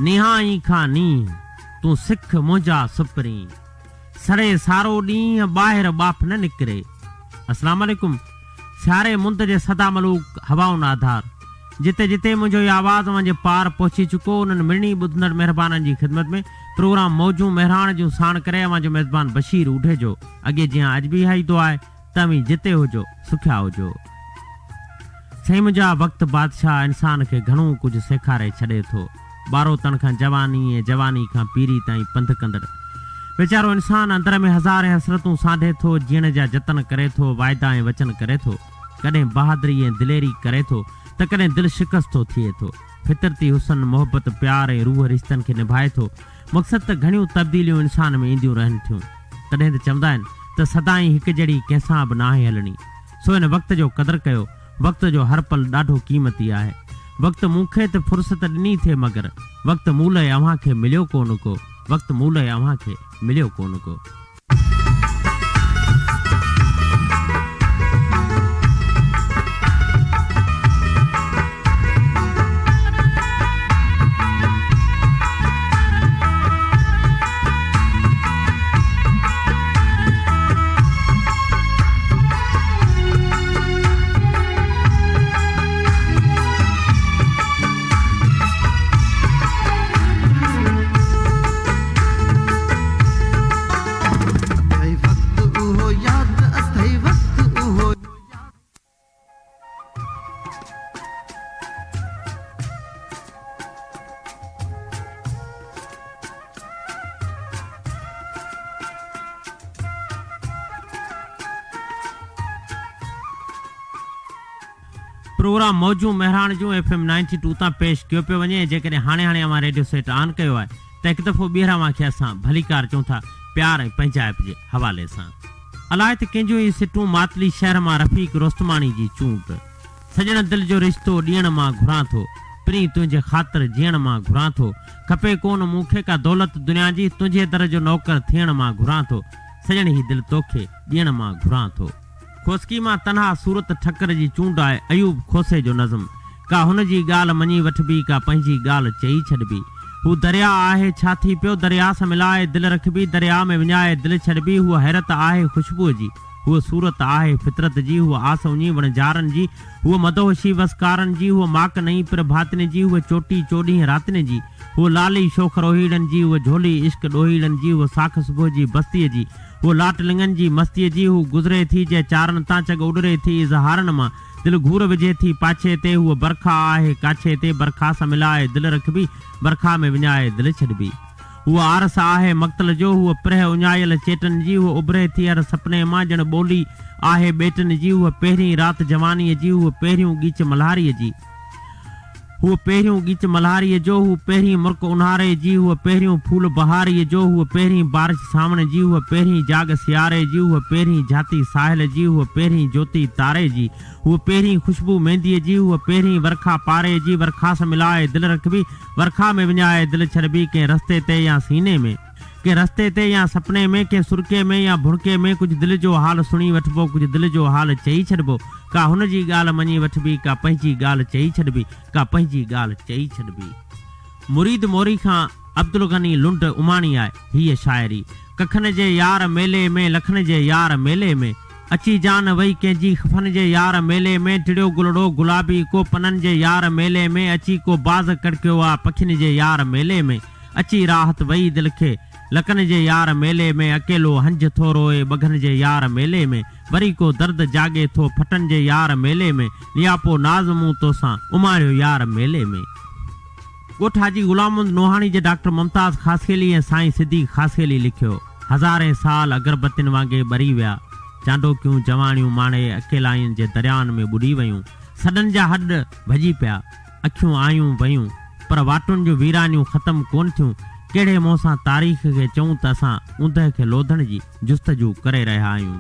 निहाई खां नीं तूं सिख मुंहिंजा सुपरी सड़े सारो ॾींहुं ॿाहिरि बाफ़ न निकिरे। अस्सलाम वालेकुम। सियारे मुंद जे सदा मलूक हवाउनि आधार जिते जिते मुंहिंजो इहा आवाज़ वञे पार पहुची चुको उन्हनि मिड़नी ॿुधंदड़ महिरबाननि जी ख़िदमत में प्रोग्राम मौजूं महिराण जूं साण करे अवां जो मेज़बान बशीर उठे जो अॻे जीअं अॼु बि इहा ई दुआ आहे तव्हीं जिते हुजो सुखिया हुजो। साईं मुंहिंजा वक़्तु बादशाह इंसान खे घणो कुझु सेखारे छॾे थो। ॿारो तन खां जवानी ऐं जवानी खां पीरी ताईं पंध कंदड़ वीचारो इंसान अंदर में हज़ार हसरतूं सांढे थो, जीअण जा जतन करे थो, वाइदा ऐं वचन करे थो, कॾहिं बहादुरी ऐं दिलेरी करे थो त कॾहिं दिलि शिकस्तो थिए थो। फितरती हुसन मोहबत प्यार ऐं रूह रिश्तनि खे निभाए थो। मक़सदु त घणियूं तब्दीलियूं इंसान में ईंदियूं रहनि थियूं। तॾहिं त चवंदा आहिनि त सदाईं हिकु जहिड़ी कंहिंसां बि नाहे हलणी। सो हिन वक़्त जो क़दुरु कयो। वक़्त जो हर पल ॾाढो क़ीमती आहे। वक़्तु मूंखे त फुर्सत ॾिनी थिए मगर वक़्तु मूल अव्हां खे मिलियो कोन को। वक़्तु मूल अव्हां खे मिलियो कोन को। प्रोग्राम मौजूं महिराण जूं FM 92 तां पेश कयो पियो वञे। जेकॾहिं हाणे अवां रेडियो सेट ऑन कयो आहे त हिकु दफ़ो ॿीहर अव्हां खे असां भलीकार चऊं था प्यार ऐं पंहिंजाइप जे हवाले सां। अलाए त कंहिंजूं ई सिटूं मातली शहर मां रफ़ीक रोस्तमानी जी चूंट सजण दिलि जो रिश्तो ॾियण मां घुरां थो। पिणी तुंहिंजे ख़ातिर जीअण मां घुरां थो। खपे कोन मूंखे का दौलत दुनिया जी तुंहिंजे दर जो नौकर थियण मां घुरां थो। सजण ही दिलि तोखे ॾियण मां घुरां थो। खोसकी मां तनहा सूरत ठकर जी चूंड आहे अयूब खोसे जो नज़म। का हुन जी ॻाल्हि मञी वठबी का पंहिंजी ॻाल्हि चई छॾबी। हू दरिया आहे छा थी पियो दरिया सां मिलाए दिलि रखबी। दरिया में विञाए दिलि छॾबी। हूअ हैरत आहे ख़ुशबूअ जी। हूअ सूरत आहे फितरत जी। हूअ आस उञी वणजारनि जी। हूअ मदोशी वसकारनि जी। हूअ माक नई पर भातिन जी। हूअ चोटी चोॾीं रातिन जी। हूअ लाली शोख रोहीड़नि जी। हूअ झोली इश्क ॾोहीड़नि जी। हूअ साख सुबुह जी बस्तीअ जी। हूअ लाट लिंगनि जी मस्तीअ जी। हू गुज़रे थी जे चारनि तां चग उॾरे थी इज़हारनि मां दिलि घूर विझे थी पाछे ते। हूअ बरखा आहे काछे ते बरखा सां मिलाए दिलि रखबी। बरखा में विञाए दिलि छॾबी। हूअ आरस आहे मक़तल जो। हूअ पिरह उञायल चेटनि जी। हूअ उभरे थी हर सपने मां ॼण ॿोली आहे ॿेटनि जी। हूअ पहिरीं राति जवानीअ जी। हूअ पहिरियों गीच मल्हारीअ जी। हूअ पहिरियों गीच मल्हारीअ जो। हूअ पहिरीं मुर्क उन्हारे जी। हूअ पहिरियों फूल बहारीअ जो। हूअ पहिरीं बारिश सावण जी। हूअ पहिरीं जाग सियारे जी। हूअ पहिरीं जाती साहिल जी। हूअ पहिरीं ज्योति तारे जी। हूअ पहिरीं ख़ुशबू मेहंदीअ जी। हूअ पहिरीं वरखा पारे जी। वरखा सां मिलाए दिलि रखबी। वरखा में विञाए दिलि छॾबी। कंहिं रस्ते ते या सीने में कंहिं रस्ते ते या सपने में कंहिं सुरके में या भुड़के में कुझु दिलि जो हाल सुणी वठिबो। कुझु दिलि जो हाल चई छॾिबो। का हुन जी ॻाल्हि मञी वठबी का पंहिंजी ॻाल्हि चई छॾबी। का पंहिंजी ॻाल्हि चई छॾबी। मुरीद मोरी खां अब्दुल गनी लुंड उमाणी आहे हीअ शाइरी। कखन जे यार मेले में लखन जे यार मेले में अची जान वई कंहिंजी खफन जे यार मेले में। टिड़ियो गुलड़ो गुलाबी को पननि जे यार मेले में। अची को बाज़ कड़कियो आहे पखियुनि जे यार मेले में। अची राहत वई दिलि खे लकन जे यार मेले में। अकेलो हंज थो रोए बघन जे यार मेले में। वरी को दर्द जागे थो फटन जे यार मेले में। नियापो नाज़ मूं तोसां उमारियो यार मेले में। ॻोठ हाजी ग़ुलाम नोहाणी जे डॉक्टर मुमताज़ ख़ासखेली ऐं साईं सिद्दीक़ ख़ासखेली लिखियो। हज़ारे साल अगरबत्तियुनि वांगुरु ॿरी विया। चांडोकियूं जवानियूं माणे अकेलाइन जे दरियाउनि में ॿुॾी वयूं। सॾनि जा हॾ भॼी पिया। अखियूं आयूं वयूं पर वाटुनि जूं वीरानियूं ख़तमु कोन थियूं। कहिड़े मुंहं सां तारीख़ खे चऊं त असां ऊंदहि खे लोधण जी जुस्तजू करे रहिया आहियूं।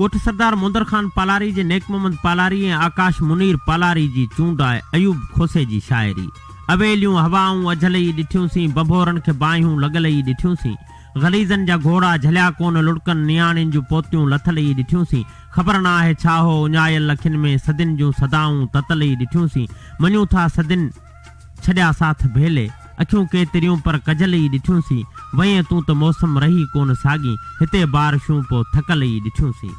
ॻोठ सरदार मुंदर ख़ान पालारी जे नेक मोहम्मद पालारी ऐं आकाश मुनीर पालारी जी चूंड आहे अयूब खोसे जी शाइरी। अवेलियूं हवाऊं अझल ई ॾिठियूंसीं। बंभोरनि खे बाहियूं लॻल ई ॾिठियूंसीं। ग़लीज़नि जा घोड़ा झलिया कोन लुड़कनि नियाणियुनि जूं पोतियूं लथल ई ॾिठियूंसीं। ख़बर न आहे छा हो उञायल लखियुनि में सदियुनि जूं सदाऊं ततल ई ॾिठियूंसीं। मञूं था सदियुनि छॾिया साथ भेले अखियूं केतिरियूं पर कजल ई ॾिठियूंसीं, वईं तूं त मौसम रही कोन साॻी, हिते बारिशूं पोइ थकल ई ॾिठियूंसीं।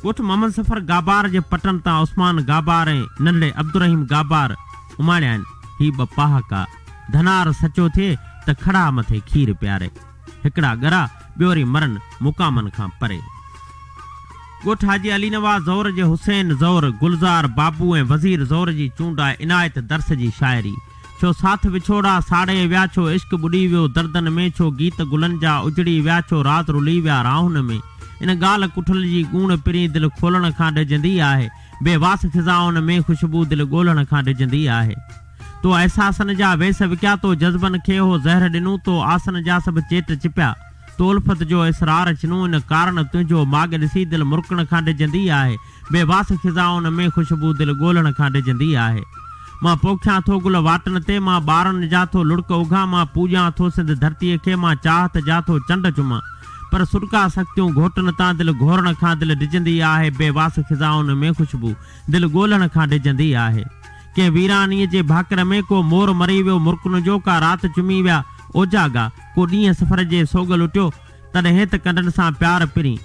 ॻोठ मोहम्मद सफ़र गाबार जे पटनि तां उस्मान गाबार ऐं नंढड़े अब्दुर्रहीम गाबार उमाड़िया आहिनि। ही ॿ पहाका धनार सचो थिए त खड़ा मथे खीर पियारे, हिकिड़ा ॻरा ॿियो वरी मरनि मुकामनि खां परे। ॻोठ हाजी अली नवाज़ ज़ौर जे हुसैन ज़ौर, गुलज़ार बाबू ऐं वज़ीर ज़ौर जी चूंड आहे इनायत दर्स जी शाइरी। छो साथ विछोड़ा साड़े विया, छो इश्क ॿुॾी वियो दर्दन में, छो गीत गुलनि जा उजड़ी विया, छो रात रुली विया राहुन में। इन ॻाल्हि कुठल जी ॻूण पिरी दिलि खोलण खां डिॼंदी आहे, बेवास फिज़ाउनि में ख़ुशबू दिलि ॻोल्हण खां डिॼंदी आहे। तो अहसासनि जा वेस विकिया, तो जज़्बनि खे हो ज़हर ॾिनूं, तो आसन जा सभु चेट चिपिया, तो उल्फत जो इसरार चिनूं। इन कारण तुंहिंजो माॻ ॾिसी दिलि मुरकण खां डिॼंदी आहे, बेवास फिज़ाउनि में ख़ुशबू दिलि ॻोल्हण खां डिॼंदी आहे। मां पोखियां थो गुल वाटनि ते, मां ॿारनि जा थो लुड़क उघां, मां पूॼां थो सिंध धरतीअ खे, मां चाहत जा थो चंड चुमां। पर सुरका सख़्तियूं घोटनि तां दिलि घोरण खां दिलि डिॼंदी आहे, बेवास फिज़ाउनि में ख़ुशबू दिलि ॻोल्हण खां डिॼंदी आहे। कंहिं वीरानीअ जे भाकर में को मोर मरी वियो मुर्कुन जो, का राति चुमी विया ओजागा, को ॾींहं सफ़र जे सोग लुटियो, तॾहिं हेत कंडनि सां प्यार पिरी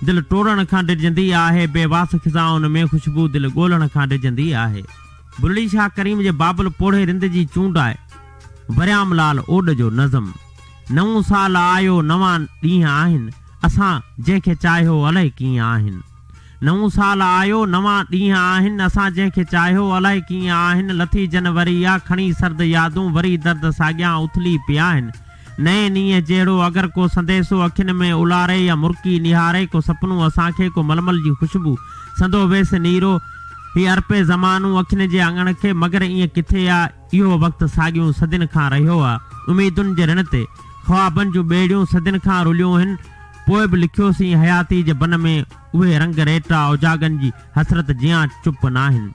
दिलि टोड़ण खां डिॼंदी आहे, बेवास फिज़ाउनि में ख़ुशबू दिलि ॻोल्हण खां डिॼंदी आहे। बुल्ली शाह करीम जे बाबुल पोड़े रिंद जी चूंड आहे वरियाम लाल ओॾ जो नज़म। नऊं साल आयो नवां ॾींहं आहिनि, असां जंहिंखे चाहियो अलाए कीअं आहिनि। नऊं साल आयो नवां ॾींहं आहिनि, असां जंहिंखे चाहियो अलाए कीअं आहिनि। लथी जनवरी आहे खणी सर्द यादूं, वरी दर्द साॻियां उथली पिया आहिनि। नए ॾींहं जहिड़ो अगरि को संदेसो अखियुनि में उलारे या मुर्की निहारे, को सपनो असांखे को मलमल जी ख़ुशबू संदो वेस नीरो। ही अर्पे ज़मानू अखियुनि जे अङण खे, मगर ईअं किथे आहे इहो वक़्तु साॻियूं सदियुनि खां रहियो आहे। उमीदुनि जे ऋण ते ख्वाबनि जूं ॿेड़ियूं सदियुनि खां रुलियूं आहिनि, पोइ बि लिखियोसीं हयाती जे बन में उहे रंग रेटा उजागनि जी हसरत जियां चुप न आहिनि।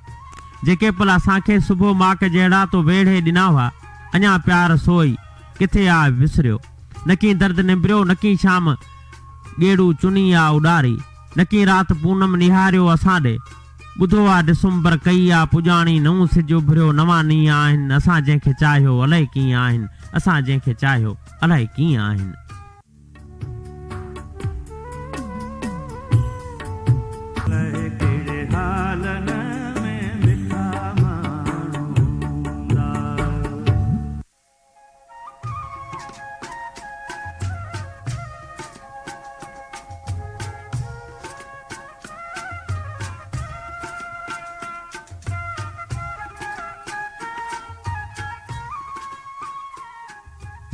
जेके पल असांखे सुबुह माक जहिड़ा तो वेढ़े ॾिना हुआ, अञा प्यार सोई किथे आहे विसरियो। न की दर्द निबिरियो, न की शाम ॻेड़ू चुनी आहे उॾारी, न की राति पूनम निहारियो असां ॾे। ॿुधो आहे डिसंबर कई आहे पुॼाणी, नऊं सिज उभरियो नवां नींहं आहिनि। असां जंहिंखे चाहियो अलाए कीअं आहिनि, असां जंहिंखे चाहियो अलाए कीअं आहिनि।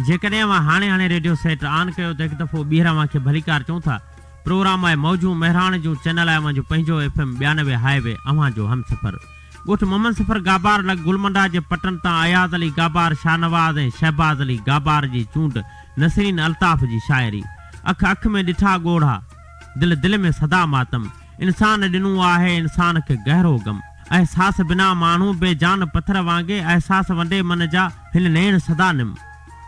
जेकॾहिं मां हाणे रेडियो सेट ऑन कयो त हिकु दफ़ो ॿीहर मूंखे भलीकार चऊं था। प्रोग्राम आहे मौजू मेहरान जूं, चैनल आहे मुंहिंजो पंहिंजो FM 92 हाईवे, अव्हां जो हम सफ़र। ॻोठ मोहम्मद सफ़र गाबार लॻ गुलमंडा जे पटनि तां अयाज़ अली गाबार, शाहनवाज़ ऐं शहबाज़ अली गाबार जी चूंड, नसरीन अल्ताफ़ जी शाइरी। अख अख में ॾिठा ॻोढ़ा, दिलि दिलि में सदा मातम, इंसान ॾिनो आहे इंसान खे गहरो गम। अहसास बिना माण्हू बेजान पथर वांगे, अहसास वंडे मन जा हिन नेण सदा निम।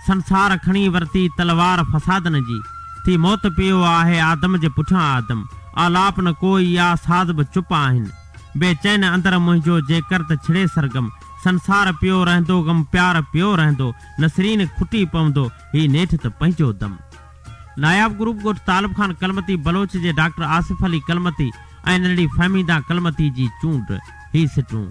संसार खणी वरती तलवार फसादन जी, थी मौत पियो आहे आदम जे पुठियां आदम। आलाप न कोई या साज़ बि चुप आहिनि, बेचैन अंदर मुंहिंजो जेकर त छिड़े सरगम। संसार पियो रहंदो गम, प्यार पियो रहंदो, नसरीन खुटी पवंदो, ही नेठि त पंहिंजो दम। नायाब ग्रुप ॻोठ तालिब खान कलमती बलोच जे डॉक्टर आसिफ अली कलमती ऐं नंढड़ी फहमीदा कलमती जी चूंड। ही सिटूं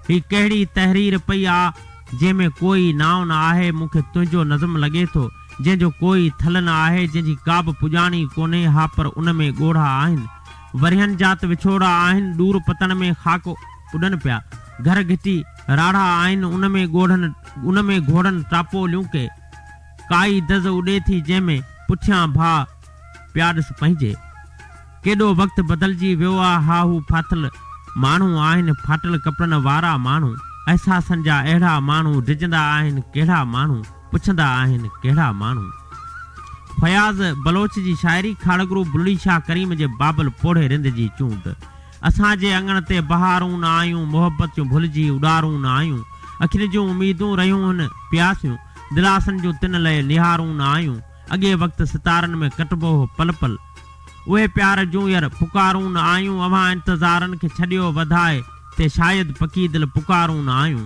ही कहिड़ी तहरीर पई आहे जंहिंमें कोई नाव न आहे, मूंखे तुंहिंजो नज़म लॻे थो जंहिंजो कोई थल न आहे, जंहिंजी का बि पुॼाणी कोन्हे, हा पर उन में ॻोढ़ा आहिनि। वरियनि जात विछोड़ा आहिनि, दूर पतन में खाको उॾनि पिया, घर घिटी राड़ा आहिनि, उन में घोड़नि टापो लियूंके। काई दज़ उॾे थी जंहिंमें पुठियां भाउ पिया ॾिस पंहिंजे। केॾो वक़्तु बदिलजी वियो आहे, हा हू फाथल माण्हू आहिनि, फाटल कपिड़नि वारा माण्हू। अहसासनि जा अहिड़ा माण्हू डिॼंदा आहिनि कहिड़ा माण्हू, पुछंदा आहिनि कहिड़ा माण्हू। फयाज़ बलोच जी शाइरी। खाड़गुरु बुल्ली शाह करीम जे बाबल पोड़े रिंद जी चूंड। असांजे अङण ते बहारूं न आयूं, मोहबत जूं भुलिजी उॾारूं न आयूं। अखियुनि जूं उमीदूं रहियूं आहिनि प्यासियूं, दिलासनि जूं तिन लइ निहारूं न आयूं। अॻे वक़्तु सितारनि में कटबो हो पल पल, उहे प्यार जूं यर पुकारूं न आयूं। अव्हां इंतज़ारनि खे छॾियो वधाए ते शायदि पकी दिलि पुकारूं न आयूं।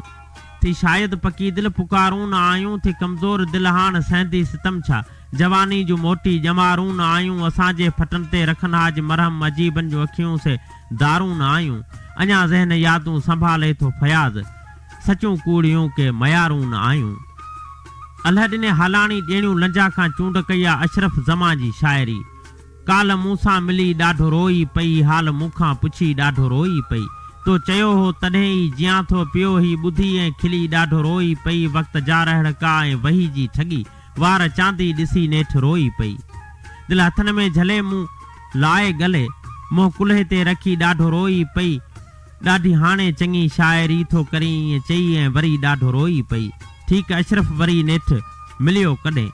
थी शायद पकी दिल पुकारूं न आयूं थी कमज़ोर दिल हाण सहंदी सितम छा जवानी जूं मोटी ॼमारूं न आयूं असांजे फटनि ते रखनाज मरहम अजीबनि जूं अखियूं से दारूं न आयूं अञा ज़हन यादूं संभाले थो फयाज़ सचूं कूड़ियूं के मयारूं न आयूं अल्लाह ॾिने हालाणी ॾेणियूं लंजा खां चूंड कई आहे अशरफ ज़मा जी शाइरी काल मूंसां मिली ॾाढो रोई पई हाल मूंखां पुछी ॾाढो रोई पई तो चयो हो तॾहिं ई जियां थो पियो ही ॿुधी ऐं खिली ॾाढो रोई पई वक़्त जा रहड़ का ऐं वही जी ठगी वार चांदी ॾिसी नेठि रोई पई दिलि हथनि में झले मूं लाए गले मुंहुं कुल्हे ते रखी ॾाढो रोई पई ॾाढी हाणे चङी शाइरी थो करी ईअं चई ऐं वरी ॾाढो रोई पई ठीकु अशरफ वरी नेठि मिलियो कॾहिं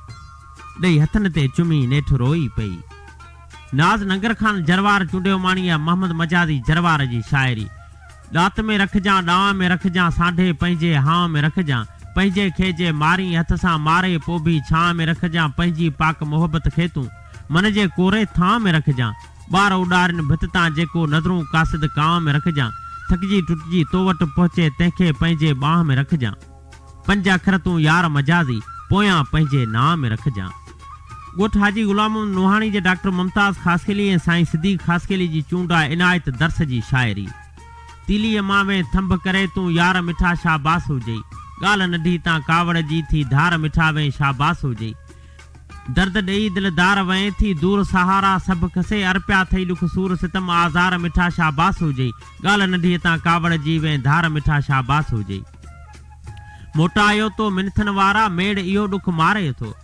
ॾेई हथनि ते चुमी नेठि रोई पई नाज़ नगर खान जरवार चूंडियो माणी आहे मोहम्मद मजादी जरवार जी शाइरी ॾात में रखजां ॾांव में रखजां सांढे पंहिंजे हाव में रखजां पंहिंजे खे जे मारी हथ सां मारे पोइ बि छांव में रखजां पंहिंजी पाक मोहबत खे तूं मन जे कोरे थां में रखजां ॿार उॾारिन भित तां जेको नज़रूं कासिद कांव में रखजां थकिजी टुटिजी तो वटि पहुचे तंहिंखे पंहिंजे बांह में रखजां पंज अखर तूं यार मजाज़ी पोयां पंहिंजे नाव में रखजां ॻोठ हाजी गुलाम नूहाणी जे डॉक्टर मुमताज़ ख़ासकेली ऐं साईं सिद्दीक़ ख़ासकेली जी चूंड आहे इनायत दर्स जी शाइरी तीलीअ मावे थंभ करे तूं यार मिठा शाबास हुजई ॻाल्हि नंढी तां कावड़ जी थी धार मिठा वें शाबास हुजई दर्द ॾेई दिलदार वए थी दूर सहारा सभु खसे अरपिया थई ॾुख सूर सितम आज़ार मिठा शाबास हुजई ॻाल्हि नंढी तां कावड़ जी वें धार मिठा शाबास हुजई मोटायो तो मिनथन वारा मेड़ इहो ॾुख मारे थो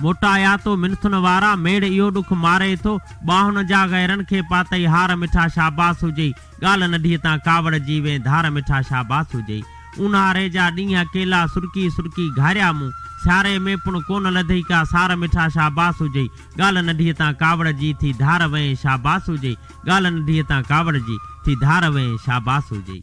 मोटाया तो मिनथुन वारा मेड़ इहो ॾुख मारे थो ॿाहुनि जा गैरनि खे पातई हार मिठा शाबास हुजई ॻाल्हि नंढी तां कावड़ जी वें धार मिठा शाबास हुजई ऊन्हारे जा ॾींहं अकेला सुरकी सुरकी घारिया मूं सियारे में पुण कोन लधई का सार मिठा शाबास हुजई ॻाल्हि नंढी तां कावड़ जी थी धार वें शाबास हुजई ॻाल्हि नंढी तां कावड़ जी थी धार वें शाबास हुजई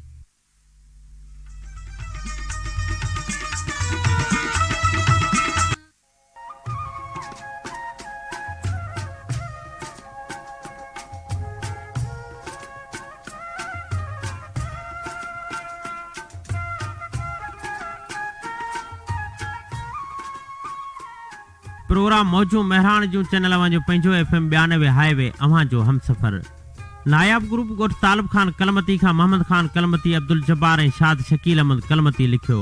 प्रोग्राम मौजू मेहरान जूं चैनल वञो पंहिंजो FM 92 हाईवे अव्हां जो हमसफ़र नायाब ग्रुप ॻोठ तालिब खान कलमती खां मोहम्मद खान कलमती अब्दुल जब्बार ऐं शाद शकील अहमद कलमती लिखियो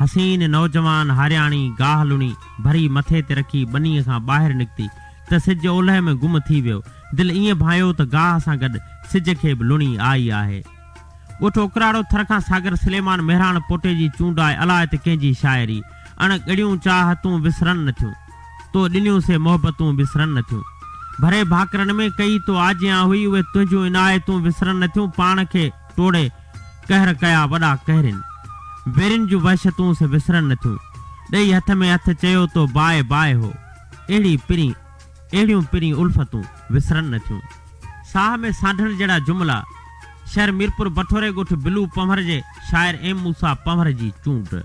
हसीन नौजवान हारियाणी गाह लुणी भरी मथे ते रखी बनीअ खां ॿाहिरि निकिती त सिज ओलह में गुम थी वियो दिलि ईअं भायो त गाह सां गॾु सिज खे बि लुणी आई आहे ॻोठ ओकराड़ो थर खां सागर सलेमान मेहरान पोटे जी चूंड आहे अलाए त कंहिंजी शाइरी अण ॻड़ियूं चाहतूं विसरनि नथियूं तो ॾिनियूं से मोहबतूं विसरनि नथियूं भरे भाकरनि में कई तो आजियां हुई उहे तुंहिंजूं इनायतूं विसरनि नथियूं पाण खे टोड़े कहर कया वॾा कहरिन बेरिन जूं वहशतूं से विसरनि नथियूं ॾेई हथ में हथ चयो तो बाए बाए हो अहिड़ियूं पिरी उल्फतूं विसरनि नथियूं साह में साढण जहिड़ा जुमला शहर मीरपुर बठोरे ॻोठ बिलू पंवर जे शाइर एम मूसा पंवर जी चूंड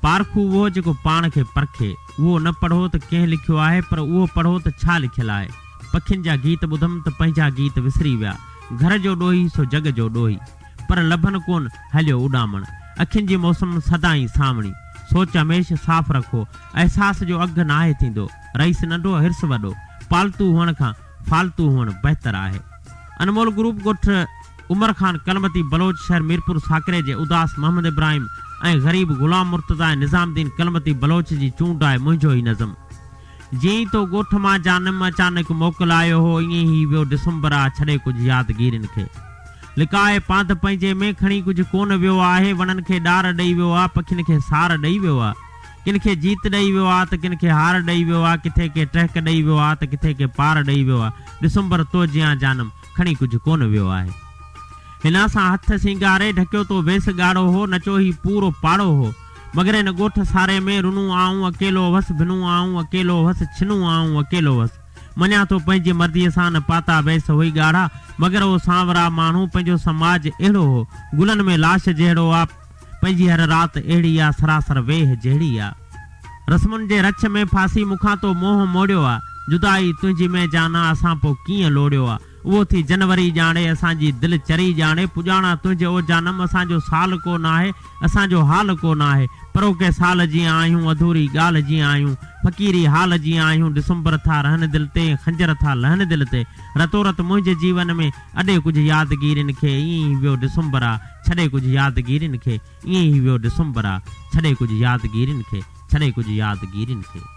पारखू उहो जेको पाण खे परखे उहो न पढ़ो त कंहिं लिखियो आहे पर उहो पढ़ो त छा लिखियलु आहे पखियुनि जा गीत ॿुधमि त पंहिंजा गीत विसरी विया घर जो ॾोही सो जग जो ॾोही पर लभनि कोन हलियो उॾामण अखियुनि जी मौसम सदाई सावणी सोच हमेशह साफ़ रखो अहसास जो अघु नाहे थींदो रईस नंढो हिर्स वॾो पालतू हुअण खां फालतू हुअण बहितर आहे अनमोल ग्रुप ॻोठ उमर खान कलमती बलोच शहर मीरपुर साकरे जे उदास मोहम्मद इब्राहिम ऐं ग़रीब गुलाम मुर्तज़ा निज़ामुद्दीन कलमती बलोच जी चूंड आहे मुंहिंजो ई नज़म जीअं तो ॻोठ मां जानम अचानक मोकिल आयो हो ईअं ई वियो डिसंबर आहे छॾे कुझु यादगिरियुनि खे लिकाए पांध पंहिंजे में खणी कुझु कोन वियो आहे वणनि खे ॾार ॾेई वियो आहे पखियुनि खे सार ॾेई वियो आहे किन खे जीत ॾेई वियो आहे त किन खे हार ॾेई वियो आहे किथे के टहक ॾेई वियो आहे त किथे के पार ॾेई वियो आहे डिसंबर तो जियां जानम खणी कुझु कोन वियो आहे हिन सां हथ सिंगारे ढकियो तो वेस ॻाढ़ो हो नचो ही पूरो पाड़ो हो मगर हिन ॻोठ सारे में रुनू आऊं अकेलो वस भिनू आऊं अकेलो वस छिनू आऊं अकेलो वस मञा तो पंहिंजी मर्दीअ सां न पाता वेस हुई ॻाढ़ा मगर उहो सांवरा माण्हू पंहिंजो समाज अहिड़ो हो गुलनि में लाश जहिड़ो आहे पंहिंजी हर राति अहिड़ी आहे सरासर वेह जहिड़ी आहे रस्मुनि जे रछ में फासी मूंखां तो मोह मोड़ियो आहे जुदाई तुंहिंजी में जाना असां पोइ कीअं लोड़ियो आहे उहो थी जनवरी ॼाणे असांजी दिलि चरी ॼाणे पुॼाणा तुंहिंजे ओ जानम असांजो साल को न आहे असांजो हाल को न आहे परोके साल जीअं आहियूं अधूरी ॻाल्हि जीअं आहियूं फ़क़ीरी हाल जीअं आहियूं डिसंबर था रहनि दिलि ते खंजर था लहनि दिलि ते रतो रत मुंहिंजे जीवन में अॾे कुझु यादगिरियुनि खे ईअं ई वियो डिसंबर आहे छॾे कुझु यादगिरियुनि खे ईअं ई वियो डिसंबर आहे छॾे कुझु यादगिरियुनि खे छॾे कुझु यादगिरियुनि खे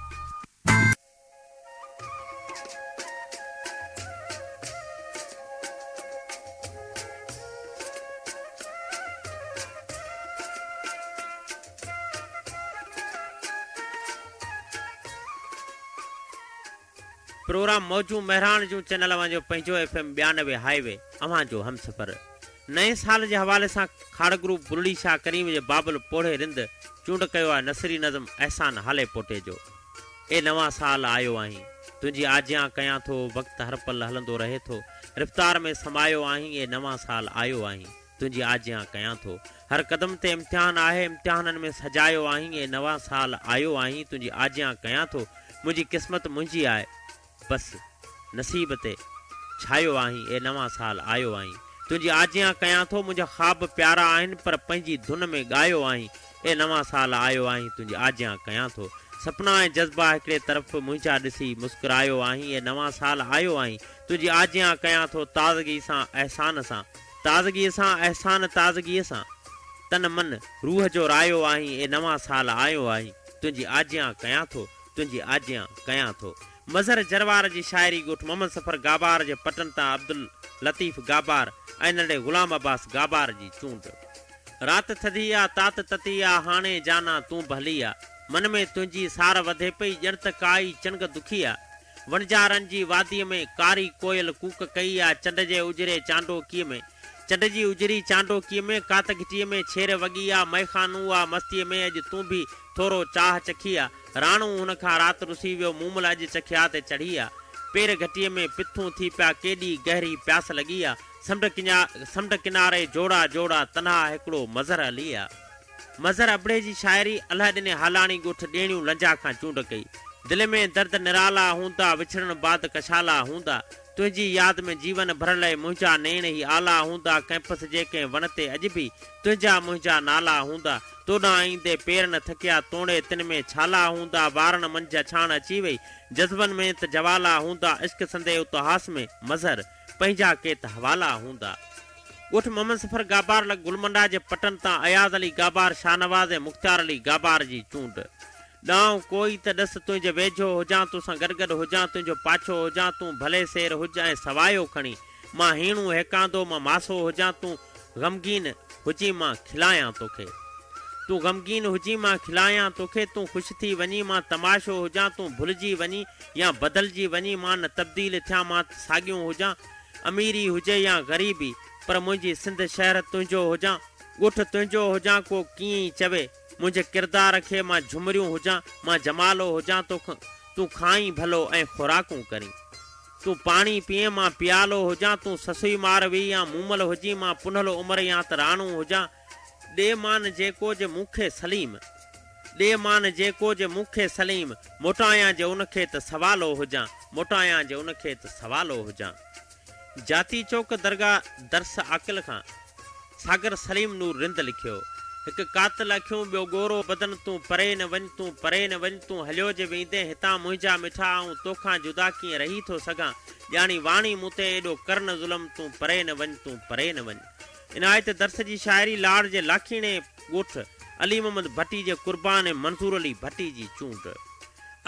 प्रोग्राम मौजू मेहरान जो चैनल वांजो पंहिंजो FM 92 हाईवे अवां जो हम सफ़र नए साल जे हवाले सां खाड़ ग्रुप बुरड़ी शाह करीम जे बाबल पोड़े रिंद चूंड कयो आहे नसरी नज़म एहसान हाले पोटे जो ए नवा साल आयो आहीं तुंहिंजी आजियां कयां थो वक़्त हर पल हलंदो रहे थो रफ़्तार में समायो आहीं ए नवा साल आयो आहीं तुंहिंजी आजियां कयां थो हर कदम ते इम्तिहान आहे इम्तिहाननि में सजायो आहीं ए नवा साल आयो आहीं तुंहिंजी आजियां कयां थो मुंहिंजी क़िस्मत मुंहिंजी आहे बस नसीब ते छायो आहीं ए नवा साल आयो आहीं तुंहिंजी आजियां कयां थो मुंहिंजा ख़्वाब प्यारा आहिनि पर पंहिंजी धुन में ॻायो आहीं ए नवा साल आयो आहीं तुंहिंजी आजियां कयां थो सपना ऐं जज़्बा हिकिड़े तरफ़ मुंहिंजा ॾिसी मुस्कुरायो आहीं ए नवा साल आयो आहीं तुंहिंजी आजियां कयां थो ताज़गी सां एहसान सां ताज़गीअ सां एहसान ताज़गीअ सां तन मन रूह जो रायो आहीं ए नवा साल आयो आहीं तुंहिंजी आजियां कयां थो तुंहिंजी आजियां कयां थो मज़हर जरवार जी शाइरी ॻोठ मोहम्मद सफ़र गाबार जे पटन तां अब्दुल लतीफ़ गाबार ऐं नंढे ग़ुलाम अब्बास गाबार जी चूंड राति थधी आहे तात तती आहे हाणे जाना तूं भली आहे मन में तुंहिंजी सार वधे पई ॼण त काई चंग दुखी आहे वणजारनि जी वादीअ में कारी कोयल कूक कई आहे चंड जे उजरे चांडोकीअ में चंड जी उजरी चांडोकीअ में कातगिटीअ में छेर वॻी आहे मैखानू आहे मस्तीअ में अॼु तूं बि थोरो चाह चखी आहे राणू हुन खां राति रुसी वियो मूमल अॼु चखिया ते चढ़ी आहे पेर घटीअ में पिथूं थी पिया केॾी गहरी प्यास लॻी आहे समुंड किनारे जोड़ा जोड़ा तन्हा हिकिड़ो मज़हर हली आहे मज़हर अबड़े जी शाइरी अलाह ॾिने हालाणी ॻोठ ॾेणियूं लंजा खां चूंड कई दिलि में दर्द निराला हूंदा विछड़ण बाद कशाला हूंदा तुंहिंजी यादि में जीवन भरण लाइ मुंहिंजा नेण ई आला हूंदा कैंपस जे कंहिं वण ते अॼु बि तुंहिंजा मुंहिंजा नाला हूंदा तोॾां ईंदे पेर न थकिया तोड़े तिन में छाला हूंदा वारनि मंझि छाण अची वई जज़्बनि में त जवाला हूंदा इश्क संदे उतहास में मज़हर पंहिंजा के त हवाला हूंदा ॻोठ मोहम्मद सफ़र गाबार लग गुलमंडा जे पटन तां अयाज़ अली गाबार शाहनवाज़ ऐं मुख़्तियार अली गाबार जी चूंड ॾांहुं कोई त ॾस तुंहिंजे वेझो हुजां तोसां गॾु हुजां तुंहिंजो पाछो हुजां तूं भले सेर हुज ऐं सवायो खणी मां हीणो हेकांदो मां मासो हुजां तूं ग़मगीन हुजी मां खिलायां तोखे तूं ग़मगीन हुजी मां खिलायां तोखे तूं ख़ुशि थी वञी मां तमाशो हुजां तूं भुलिजी वञी या बदिलजी वञी मां न तब्दील थियां मां साॻियूं हुजां अमीरी हुजे या ग़रीबी पर मुंहिंजी सिंध शहर तुंहिंजो हुजां ॻोठ तुंहिंजो हुजां को कीअं ई चवे मुंहिंजे किरदार खे मां झुमरियूं हुजां मां जमालो हुजां तूं खाई भलो ऐं खुराकूं करी तूं पाणी पीए मां पियालो हुजां तूं ससुई मारवी या मूमल हुजी मां पुनल उमिरि या त राणू हुजां ॾे मान जेको जे मूंखे सलीम ॾे मान जेको जे मूंखे सलीम मोटायां जे उनखे त सवालो हुजां मोटायां जे उनखे त सवालो हुजां जाती चौक दरगाह दरस आकिल खां सागर सलीम नूर रिंद लिखियो हिकु कातिल अखियूं ॿियो गोरो बदन तूं परे न वञ तूं परे न वञ तूं हलियो जे वेंदे हितां मुंहिंजा मिठा ऐं तोखां जुदा कीअं रही थो सघां ॼाणी वाणी मूं ते एॾो कर न ज़ुल्म तूं परे न वञ तूं परे न वञ इनायत दर्स जी शाइरी लाड़ जे लाखीणे ॻोठ अली मोहम्मद भट्टी जे कुर्बान ऐं मंसूर अली भट्टी जी चूंड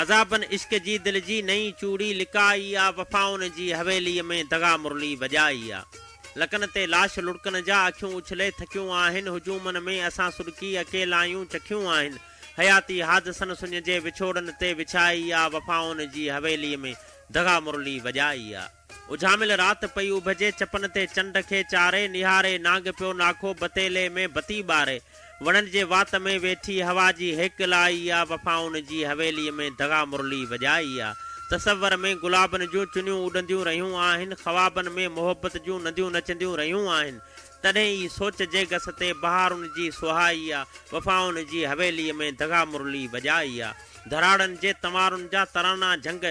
अज़ाबन इश्क जी दिलि जी नई चूड़ी लिकाई आहे वफ़ाउनि जी हवेलीअ में दगा मुरली वॼाई आहे लकन ते लाश लुड़कन जा अखियूं उछले थकियूं आहिनि हुजूमनि में असां सुडकी अकेलायूं चखियूं आहिनि हयाती हादसनि सुञ जे विछोड़नि ते विछाई आहे वफ़ाउनि जी हवेलीअ में दगा मुरली वॼाई आहे उजामिल राति पई उभजे चपन ते चंड खे चारे निहारे नांग पियो नाखो बतेले में बती ॿारे वणनि जे वात में वेठी हवा जी हेक लाई आहे वफ़ाउनि जी हवेलीअ में दगा मुरली वॼाई आहे तसवर में गुलाबनि जूं चुनियूं उॾंदियूं रहियूं आहिनि ख़वाबनि में मोहबत जूं नदियूं नचंदियूं रहियूं आहिनि तॾहिं ई सोच जे गस ते बहारुनि जी सुहाई आहे वफ़ाउनि जी हवेलीअ में दगा मुरली वॼाई आहे धराड़नि जे तंवारुनि जा तराना झंग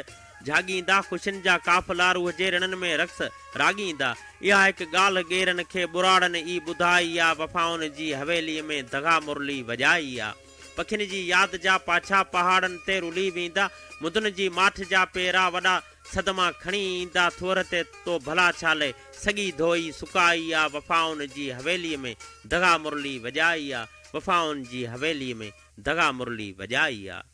जाॻींदा ख़ुशियुनि जा काफ़िला रूह जे रणनि में रक़्स राॻींदा। इहा हिकु ॻाल्हि गेरनि खे बुराड़नि ई ॿुधाई आहे, वफ़ाउनि जी हवेलीअ में दगा मुरली वॼाई आहे। पखियुनि जी यादि जा पाछा पहाड़नि ते रुली वेंदा, मुदुनि जी माठ जा पेरा वॾा सदमा खणी ईंदा। थोर ते तो भला छाले सॻी धोई सुकाई आहे, वफ़ाउनि जी हवेलीअ में दगा मुरली वॼाई आहे, वफ़ाउनि जी हवेलीअ में दगा मुरली वॼाई आहे।